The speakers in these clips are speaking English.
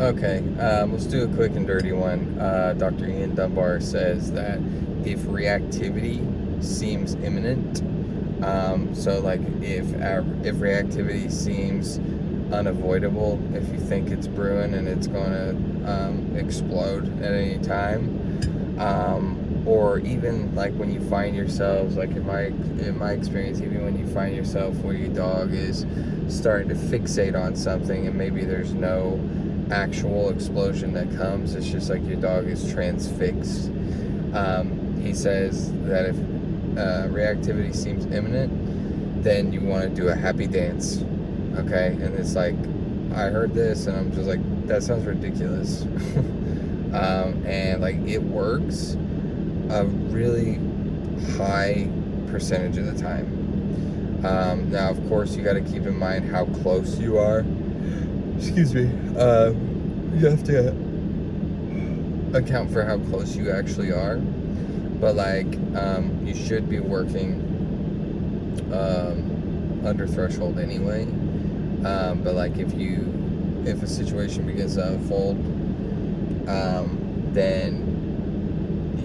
Okay, let's do a quick and dirty one. Dr. Ian Dunbar says that if reactivity seems imminent, so like if reactivity seems unavoidable, if you think it's brewing and it's going to explode at any time, or even like when you find yourselves, like in my experience, even when you find yourself where your dog is starting to fixate on something and maybe there's no actual explosion that comes, it's just like your dog is transfixed. He says that if reactivity seems imminent, then you want to do a happy dance. Okay, and it's like, I heard this and I'm just like, that sounds ridiculous. And like, it works a really high percentage of the time. Now, of course, you got to keep in mind how close you are. Excuse me. You have to account for how close you actually are. But like, you should be working under threshold anyway. But like, if a situation begins to unfold, then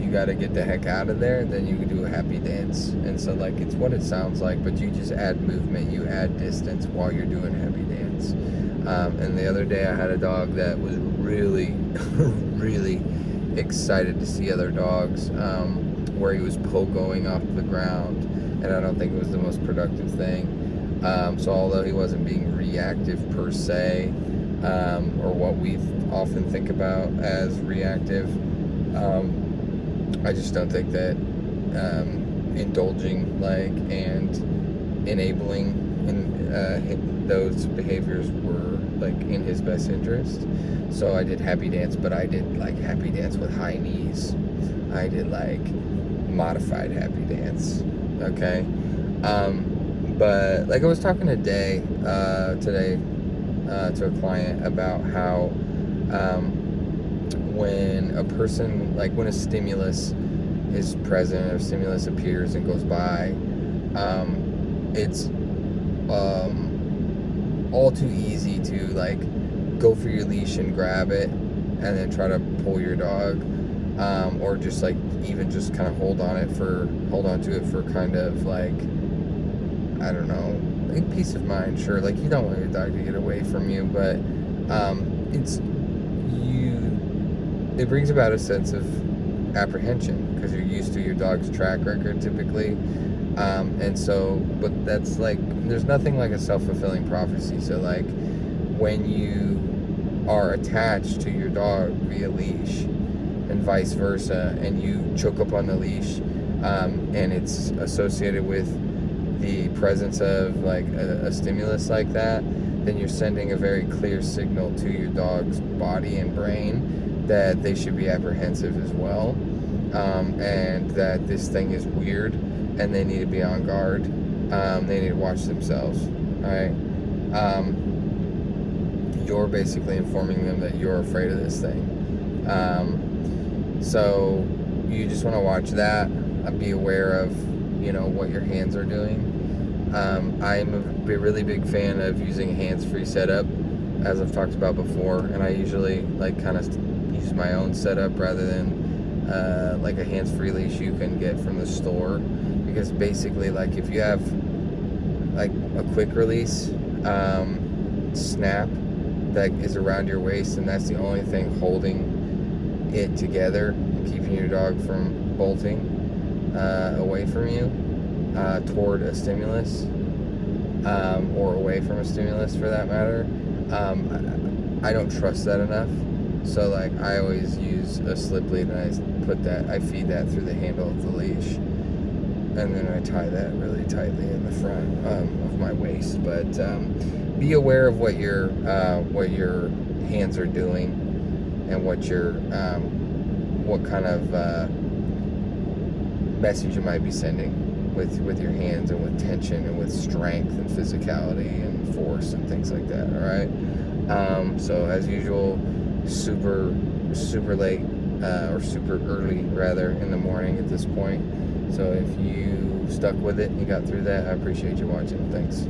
you got to get the heck out of there. Then you can do a happy dance. And so like, it's what it sounds like, but you just add movement, you add distance while you're doing happy dance. And the other day I had a dog that was really, really excited to see other dogs, where he was pogoing off the ground, and I don't think it was the most productive thing. So although he wasn't being reactive per se, or what we often think about as reactive, I just don't think that indulging like and enabling in those behaviors were like in his best interest. So I did happy dance, but I did like happy dance with high knees. I did like modified happy dance. Okay. But like, I was talking today to a client about how when a person, like when a stimulus is present or stimulus appears and goes by, it's all too easy to like go for your leash and grab it and then try to pull your dog, or just like even just kind of hold on to it for kind of like, I don't know, like peace of mind. Sure, like you don't want your dog to get away from you, but it brings about a sense of apprehension because you're used to your dog's track record typically. And so, but that's like, there's nothing like a self-fulfilling prophecy. So like, when you are attached to your dog via leash and vice versa, and you choke up on the leash, and it's associated with the presence of like a stimulus like that, then you're sending a very clear signal to your dog's body and brain that they should be apprehensive as well, and that this thing is weird and they need to be on guard. They need to watch themselves. All right. You're basically informing them that you're afraid of this thing. So you just want to watch that. Be aware of, what your hands are doing. I'm a really big fan of using a hands-free setup, as I've talked about before, and I usually like kind of use my own setup rather than like a hands-free leash you can get from the store, because basically, like, if you have like a quick release snap that is around your waist, and that's the only thing holding it together and keeping your dog from bolting away from you toward a stimulus, or away from a stimulus for that matter. I don't trust that enough. So like, I always use a slip lead, and I feed that through the handle of the leash, and then I tie that really tightly in the front of my waist. But be aware of what your hands are doing, and what kind of message you might be sending with your hands, and with tension, and with strength and physicality and force and things like that. All right. So as usual, super late, or super early rather, in the morning at this point. So if you stuck with it and you got through that, I appreciate you watching. Thanks.